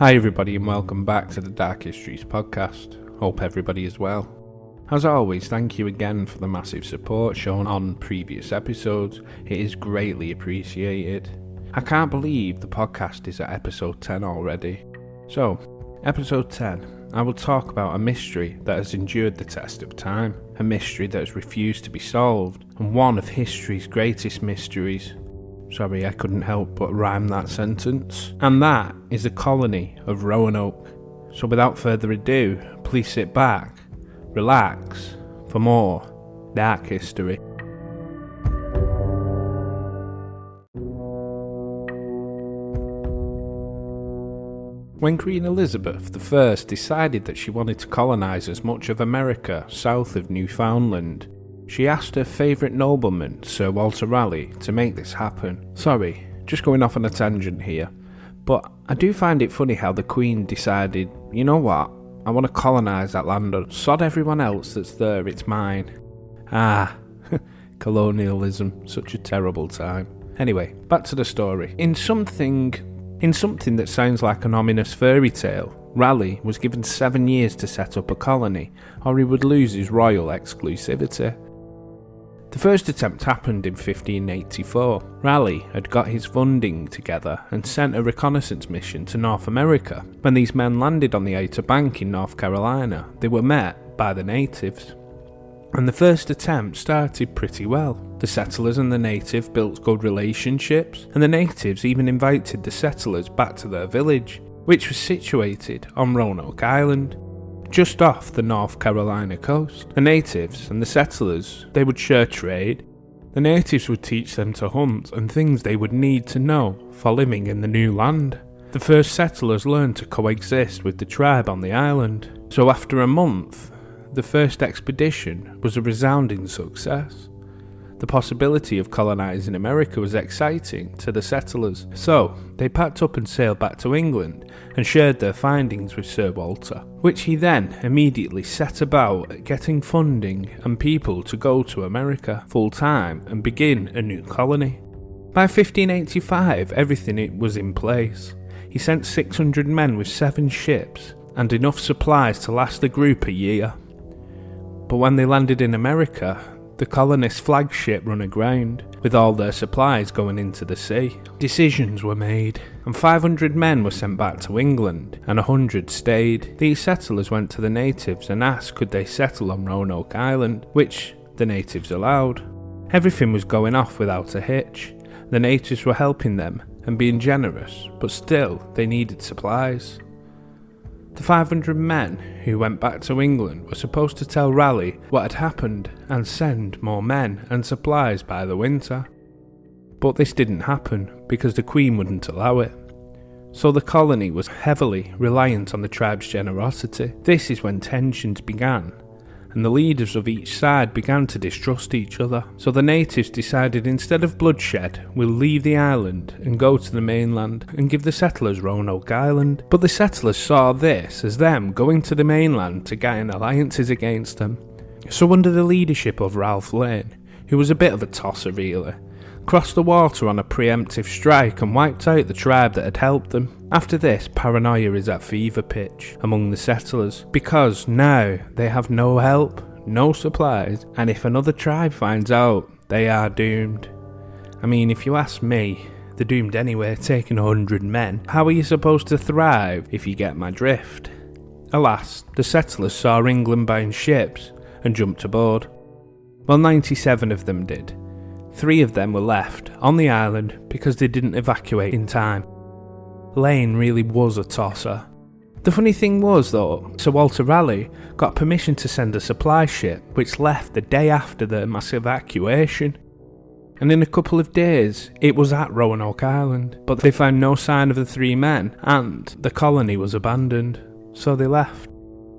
Hi everybody and welcome back to the Dark Histories podcast. Hope everybody is well. As always, thank you again for the massive support shown on previous episodes. It is greatly appreciated. I can't believe the podcast is at episode 10 already. So, episode 10, I will talk about a mystery that has endured the test of time, a mystery that has refused to be solved, and one of history's greatest mysteries. Sorry, I couldn't help but rhyme that sentence. And that is the colony of Roanoke. So without further ado, please sit back, relax, for more dark history. When Queen Elizabeth I decided that she wanted to colonise as much of America south of Newfoundland, she asked her favourite nobleman, Sir Walter Raleigh, to make this happen. Sorry, just going off on a tangent here, but I do find it funny how the Queen decided, you know what, I want to colonise that land, sod everyone else that's there, it's mine. Colonialism, such a terrible time. Anyway, back to the story. In something that sounds like an ominous fairy tale, Raleigh was given 7 years to set up a colony, or he would lose his royal exclusivity. The first attempt happened in 1584. Raleigh had got his funding together and sent a reconnaissance mission to North America. When these men landed on the Outer Bank in North Carolina, they were met by the natives. And the first attempt started pretty well. The settlers and the native built good relationships, and the natives even invited the settlers back to their village, which was situated on Roanoke Island, just off the North Carolina coast. The natives and the settlers, they would share trade. The natives would teach them to hunt and things they would need to know for living in the new land. The first settlers learned to coexist with the tribe on the island. So after a month, the first expedition was a resounding success. The possibility of colonising America was exciting to the settlers, so they packed up and sailed back to England and shared their findings with Sir Walter, which he then immediately set about getting funding and people to go to America full-time and begin a new colony. By 1585, everything was in place. He sent 600 men with 7 ships and enough supplies to last the group a year. But when they landed in America, the colonists' flagship run aground, with all their supplies going into the sea. Decisions were made, and 500 men were sent back to England, and 100 stayed. These settlers went to the natives and asked could they settle on Roanoke Island, which the natives allowed. Everything was going off without a hitch. The natives were helping them and being generous, but still they needed supplies. The 500 men who went back to England were supposed to tell Raleigh what had happened and send more men and supplies by the winter. But this didn't happen because the Queen wouldn't allow it. So the colony was heavily reliant on the tribe's generosity. This is when tensions began, and the leaders of each side began to distrust each other. So the natives decided instead of bloodshed, we'll leave the island and go to the mainland and give the settlers Roanoke Island. But the settlers saw this as them going to the mainland to gain alliances against them. So under the leadership of Ralph Lane, who was a bit of a tosser really, crossed the water on a preemptive strike and wiped out the tribe that had helped them. After this, paranoia is at fever pitch among the settlers, because now they have no help, no supplies, and if another tribe finds out, they are doomed. I mean, if you ask me, they're doomed anyway, taking 100 men. How are you supposed to thrive if you get my drift? Alas, the settlers saw England buying ships and jumped aboard. Well, 97 of them did. 3 of them were left on the island because they didn't evacuate in time. Lane really was a tosser. The funny thing was though, Sir Walter Raleigh got permission to send a supply ship which left the day after the mass evacuation. And in a couple of days, it was at Roanoke Island, but they found no sign of the 3 men and the colony was abandoned, so they left.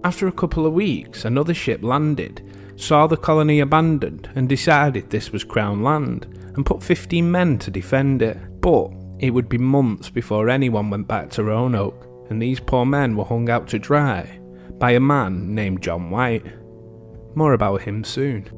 After a couple of weeks, another ship landed, saw the colony abandoned and decided this was Crown land and put 15 men to defend it. But it would be months before anyone went back to Roanoke, and these poor men were hung out to dry by a man named John White. More about him soon.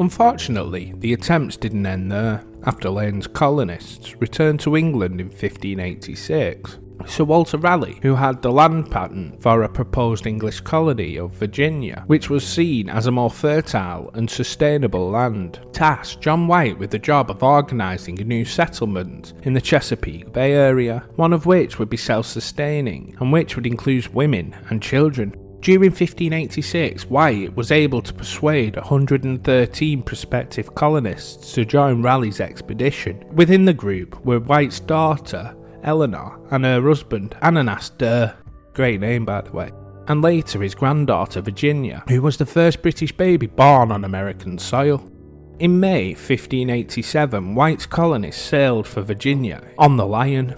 Unfortunately, the attempts didn't end there. After Lane's colonists returned to England in 1586, Sir Walter Raleigh, who had the land patent for a proposed English colony of Virginia, which was seen as a more fertile and sustainable land, tasked John White with the job of organising a new settlement in the Chesapeake Bay area, one of which would be self-sustaining and which would include women and children. During 1586, White was able to persuade 113 prospective colonists to join Raleigh's expedition. Within the group were White's daughter, Eleanor, and her husband, Ananas Durr, great name by the way, and later his granddaughter Virginia, who was the first British baby born on American soil. In May 1587, White's colonists sailed for Virginia on the Lion.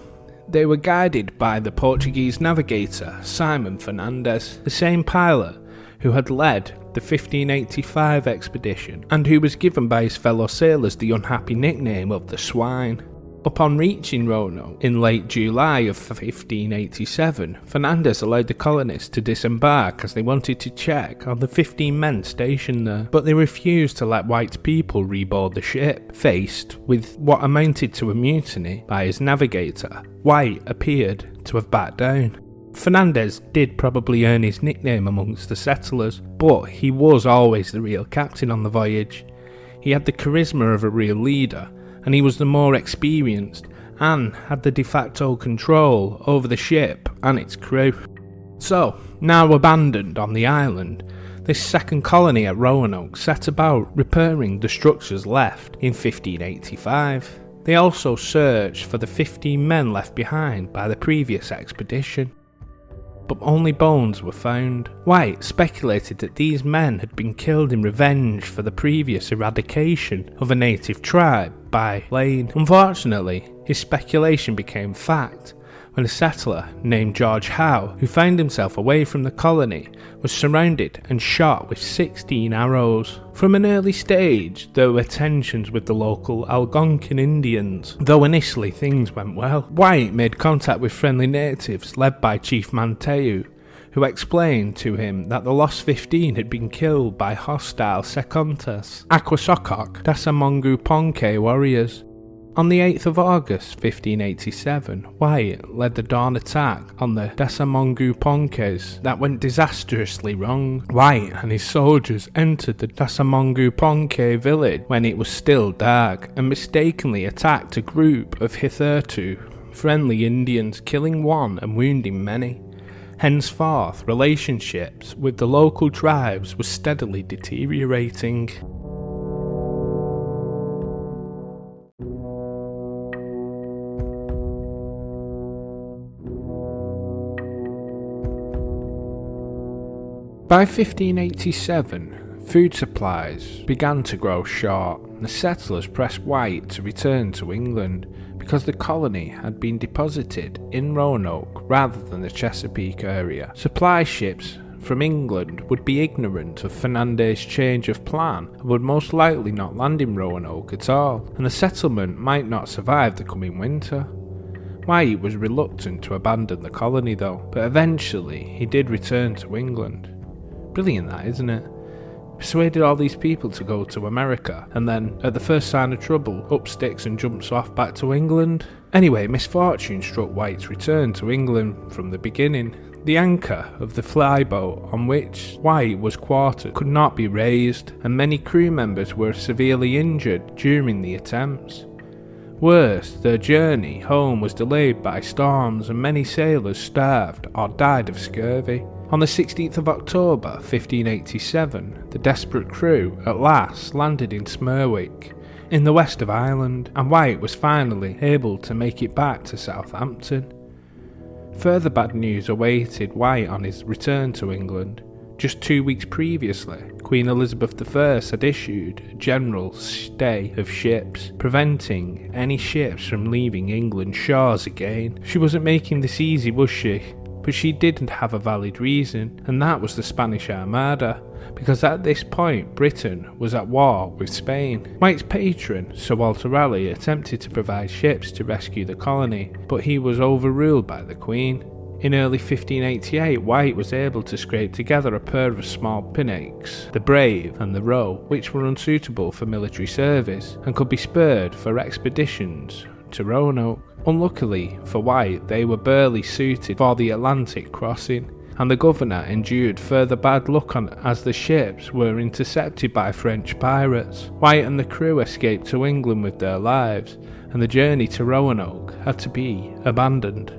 They were guided by the Portuguese navigator Simon Fernandez, the same pilot who had led the 1585 expedition and who was given by his fellow sailors the unhappy nickname of the Swine. Upon reaching Roanoke in late July of 1587, Fernandez allowed the colonists to disembark as they wanted to check on the 15 men stationed there, but they refused to let White's people reboard the ship. Faced with what amounted to a mutiny by his navigator, White appeared to have backed down. Fernandez did probably earn his nickname amongst the settlers, but he was always the real captain on the voyage. He had the charisma of a real leader, and he was the more experienced and had the de facto control over the ship and its crew. So, now abandoned on the island, this second colony at Roanoke set about repairing the structures left in 1585. They also searched for the 15 men left behind by the previous expedition, but only bones were found. White speculated that these men had been killed in revenge for the previous eradication of a native tribe by Lane. Unfortunately, his speculation became fact when a settler named George Howe, who found himself away from the colony, was surrounded and shot with 16 arrows. From an early stage, there were tensions with the local Algonquin Indians, though initially things went well. White made contact with friendly natives led by Chief Manteu, who explained to him that the lost 15 had been killed by hostile Secontas, Aquasokok, Dasamongu Ponke warriors. On the 8th of August 1587, White led the dawn attack on the Dasamongu Ponkes that went disastrously wrong. White and his soldiers entered the Dasamongu Ponke village when it was still dark and mistakenly attacked a group of hitherto friendly Indians, killing one and wounding many. Henceforth, relationships with the local tribes were steadily deteriorating. By 1587, food supplies began to grow short, and the settlers pressed White to return to England because the colony had been deposited in Roanoke rather than the Chesapeake area. Supply ships from England would be ignorant of Fernandez's change of plan and would most likely not land in Roanoke at all, and the settlement might not survive the coming winter. White was reluctant to abandon the colony though, but eventually he did return to England. Brilliant that, isn't it? Persuaded all these people to go to America, and then, at the first sign of trouble, up sticks and jumps off back to England. Anyway, misfortune struck White's return to England from the beginning. The anchor of the flyboat on which White was quartered could not be raised, and many crew members were severely injured during the attempts. Worse, their journey home was delayed by storms, and many sailors starved or died of scurvy. On the 16th of October 1587, the desperate crew at last landed in Smerwick, in the west of Ireland, and White was finally able to make it back to Southampton. Further bad news awaited White on his return to England. Just 2 weeks previously, Queen Elizabeth I had issued a general stay of ships, preventing any ships from leaving England's shores again. She wasn't making this easy, was she? But she didn't have a valid reason, and that was the Spanish Armada, because at this point Britain was at war with Spain. White's patron, Sir Walter Raleigh, attempted to provide ships to rescue the colony, but he was overruled by the Queen. In early 1588, White was able to scrape together a pair of small pinnacles, the Brave and the Roe, which were unsuitable for military service and could be spared for expeditions to Roanoke. Unluckily for White, they were barely suited for the Atlantic crossing, and the governor endured further bad luck as the ships were intercepted by French pirates. White and the crew escaped to England with their lives, and the journey to Roanoke had to be abandoned.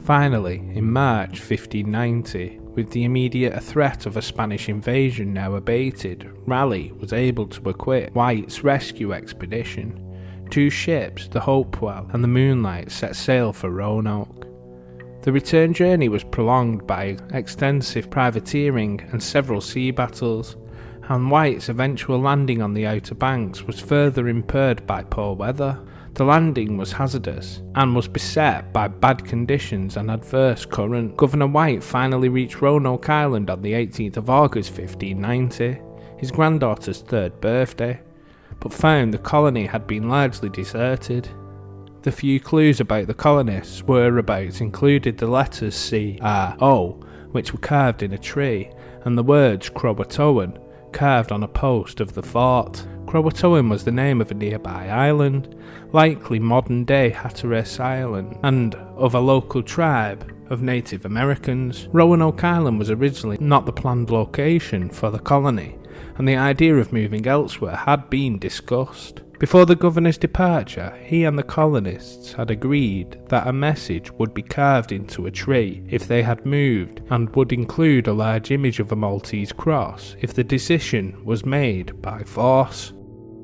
Finally, in March 1590, with the immediate threat of a Spanish invasion now abated, Raleigh was able to equip White's rescue expedition. 2 ships, the Hopewell and the Moonlight, set sail for Roanoke. The return journey was prolonged by extensive privateering and several sea battles, and White's eventual landing on the Outer Banks was further impaired by poor weather. The landing was hazardous and was beset by bad conditions and adverse current. Governor White finally reached Roanoke Island on the 18th of August 1590, his granddaughter's 3rd birthday, but found the colony had been largely deserted. The few clues about the colonists' whereabouts included the letters C-R-O, which were carved in a tree, and the words Croatoan, carved on a post of the fort. Croatoan was the name of a nearby island, likely modern-day Hatteras Island, and of a local tribe of Native Americans. Roanoke Island was originally not the planned location for the colony, and the idea of moving elsewhere had been discussed. Before the governor's departure, he and the colonists had agreed that a message would be carved into a tree if they had moved, and would include a large image of a Maltese cross if the decision was made by force.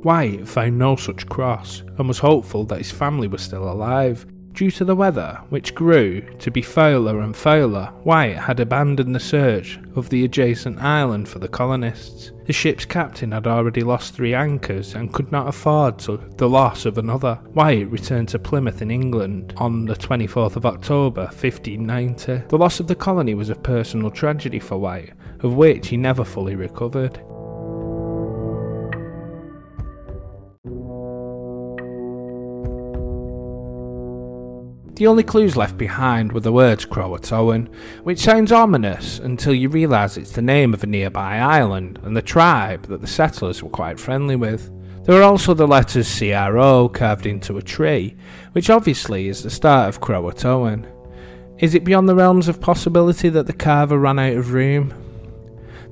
White found no such cross, and was hopeful that his family was still alive. Due to the weather, which grew to be fouler and fouler, White had abandoned the search of the adjacent island for the colonists. The ship's captain had already lost 3 anchors and could not afford the loss of another. White returned to Plymouth in England on the 24th of October 1590. The loss of the colony was a personal tragedy for White, of which he never fully recovered. The only clues left behind were the words Croatoan, which sounds ominous until you realise it's the name of a nearby island and the tribe that the settlers were quite friendly with. There are also the letters CRO carved into a tree, which obviously is the start of Croatoan. Is it beyond the realms of possibility that the carver ran out of room?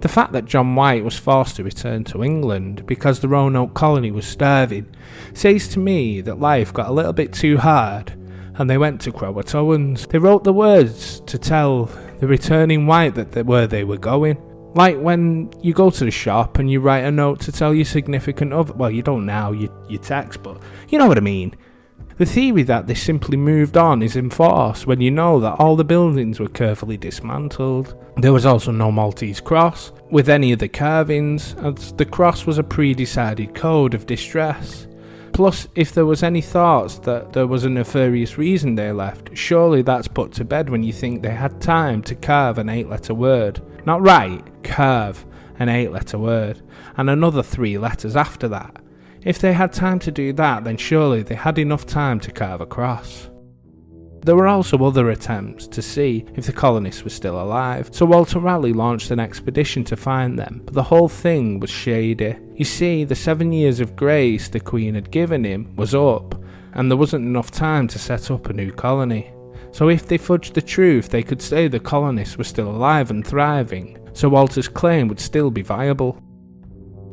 The fact that John White was forced to return to England because the Roanoke colony was starving says to me that life got a little bit too hard, and they went to Croatoans. They wrote the words to tell the returning White where they were going. Like when you go to the shop and you write a note to tell your significant other, well, you don't now, you text, but you know what I mean. The theory that they simply moved on is in force when you know that all the buildings were carefully dismantled. There was also no Maltese cross with any of the carvings, as the cross was a pre-decided code of distress. Plus, if there was any thoughts that there was a nefarious reason they left, surely that's put to bed when you think they had time to carve an 8-letter word. Not write, carve an 8-letter word, and another 3 letters after that. If they had time to do that, then surely they had enough time to carve a cross. There were also other attempts to see if the colonists were still alive, so Walter Raleigh launched an expedition to find them, but the whole thing was shady. You see, the 7 years of grace the Queen had given him was up, and there wasn't enough time to set up a new colony. So if they fudged the truth, they could say the colonists were still alive and thriving, so Walter's claim would still be viable.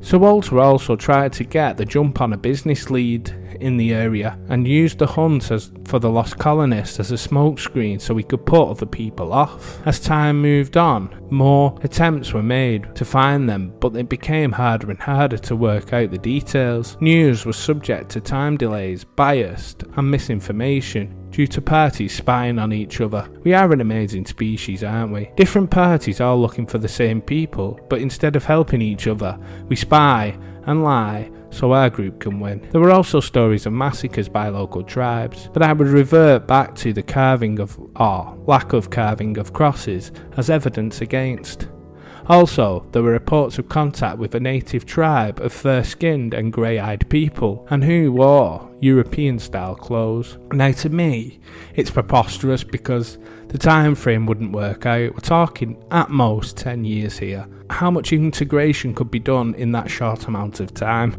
So Walter also tried to get the jump on a business lead in the area and used the hunt for the lost colonists as a smokescreen so he could put other people off. As time moved on, more attempts were made to find them, but it became harder and harder to work out the details. News was subject to time delays, biased, and misinformation due to parties spying on each other. We are an amazing species, aren't we? Different parties all looking for the same people, but instead of helping each other, we spy and lie so our group can win. There were also stories of massacres by local tribes, but I would revert back to the carving of, or lack of carving of crosses as evidence against. Also, there were reports of contact with a native tribe of fair-skinned and grey-eyed people, and who wore European-style clothes. Now to me, it's preposterous because the time frame wouldn't work out. We're talking at most 10 years here. How much integration could be done in that short amount of time?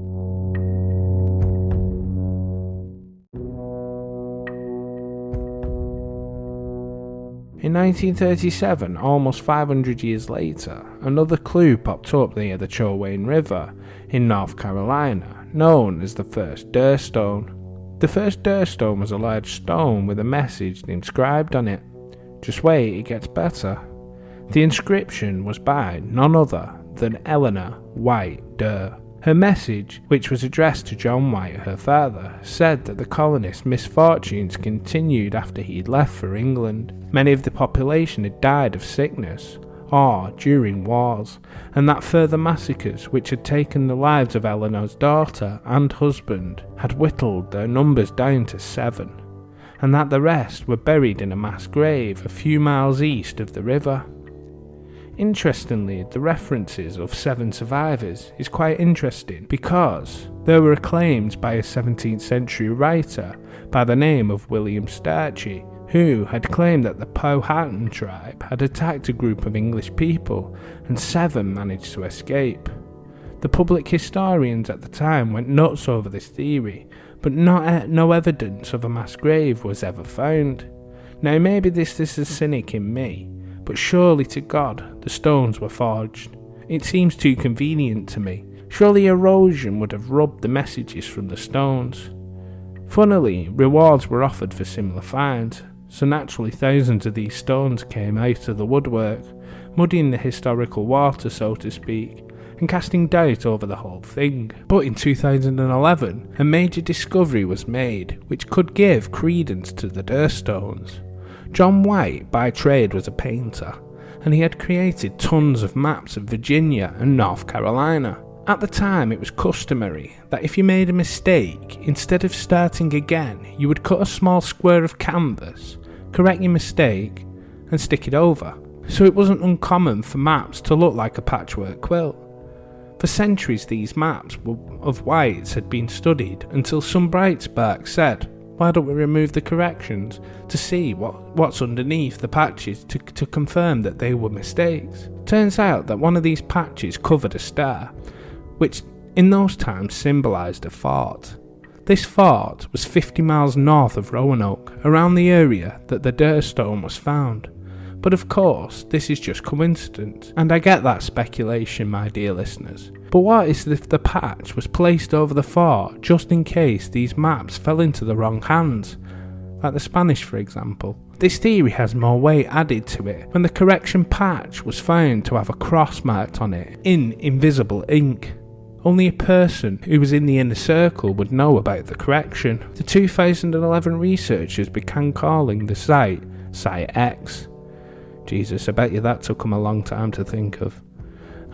In 1937, almost 500 years later, another clue popped up near the Chowan River in North Carolina, known as the first Dirstone. The first Dirstone was a large stone with a message inscribed on it. Just wait, it gets better. The inscription was by none other than Eleanor White Durr. Her message, which was addressed to John White, her father, said that the colonists' misfortunes continued after he'd left for England. Many of the population had died of sickness or during wars, and that further massacres which had taken the lives of Eleanor's daughter and husband had whittled their numbers down to 7, and that the rest were buried in a mass grave a few miles east of the river. Interestingly, the references of 7 survivors is quite interesting because there were claims by a 17th century writer by the name of William Starchy, who had claimed that the Powhatan tribe had attacked a group of English people and 7 managed to escape. The public historians at the time went nuts over this theory, but no evidence of a mass grave was ever found. Now maybe this is a cynic in me, but surely to God the stones were forged. It seems too convenient to me. Surely erosion would have rubbed the messages from the stones. Funnily, rewards were offered for similar finds, so naturally thousands of these stones came out of the woodwork, muddying the historical water, so to speak, and casting doubt over the whole thing. But in 2011, a major discovery was made which could give credence to the Dirstones. John White, by trade, was a painter, and he had created tons of maps of Virginia and North Carolina. At the time, it was customary that if you made a mistake, instead of starting again, you would cut a small square of canvas, correct your mistake, and stick it over. So it wasn't uncommon for maps to look like a patchwork quilt. For centuries, these maps of White's had been studied until some bright spark said, why don't we remove the corrections to see what's underneath the patches to confirm that they were mistakes? Turns out that one of these patches covered a star, which in those times symbolised a fort. This fort was 50 miles north of Roanoke, around the area that the Dirstone was found. But of course, this is just coincidence, and I get that speculation, my dear listeners. But what if the patch was placed over the fort just in case these maps fell into the wrong hands? Like the Spanish, for example. This theory has more weight added to it when the correction patch was found to have a cross marked on it in invisible ink. Only a person who was in the inner circle would know about the correction. The 2011 researchers began calling the site Site X. Jesus, I bet you that took them a long time to think of.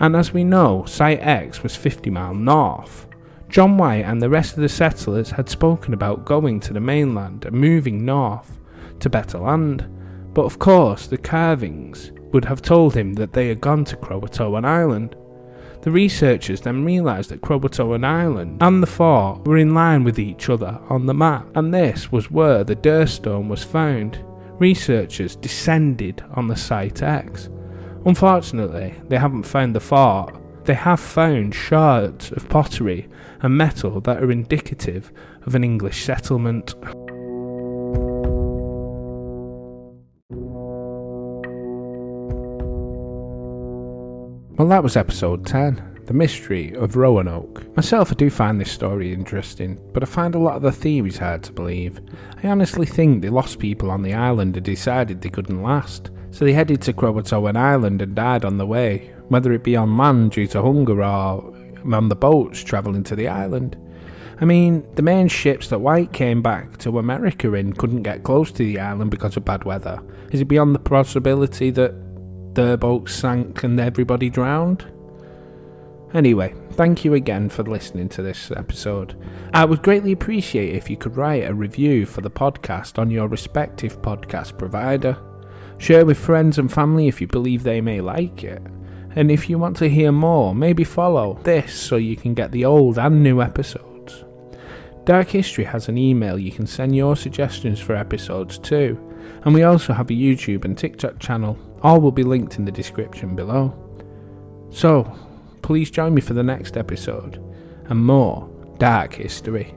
And as we know, Site X was 50 miles north. John White and the rest of the settlers had spoken about going to the mainland and moving north to better land. But of course, the carvings would have told him that they had gone to Croatoan Island. The researchers then realised that Croatoan Island and the fort were in line with each other on the map, and this was where the Dirstone was found. Researchers descended on the Site X. Unfortunately, they haven't found the fort. They have found shards of pottery and metal that are indicative of an English settlement. Well, that was episode 10, The Mystery of Roanoke. Myself, I do find this story interesting, but I find a lot of the theories hard to believe. I honestly think the lost people on the island had decided they couldn't last, so they headed to Croatoan Island and died on the way, whether it be on land due to hunger or on the boats travelling to the island. I mean, the main ships that White came back to America in couldn't get close to the island because of bad weather. Is it beyond the possibility that their boats sank and everybody drowned? Anyway, thank you again for listening to this episode. I would greatly appreciate if you could write a review for the podcast on your respective podcast provider. Share with friends and family if you believe they may like it. And if you want to hear more, maybe follow this so you can get the old and new episodes. Dark History has an email you can send your suggestions for episodes to, and we also have a YouTube and TikTok channel. All will be linked in the description below. So, please join me for the next episode and more Dark History.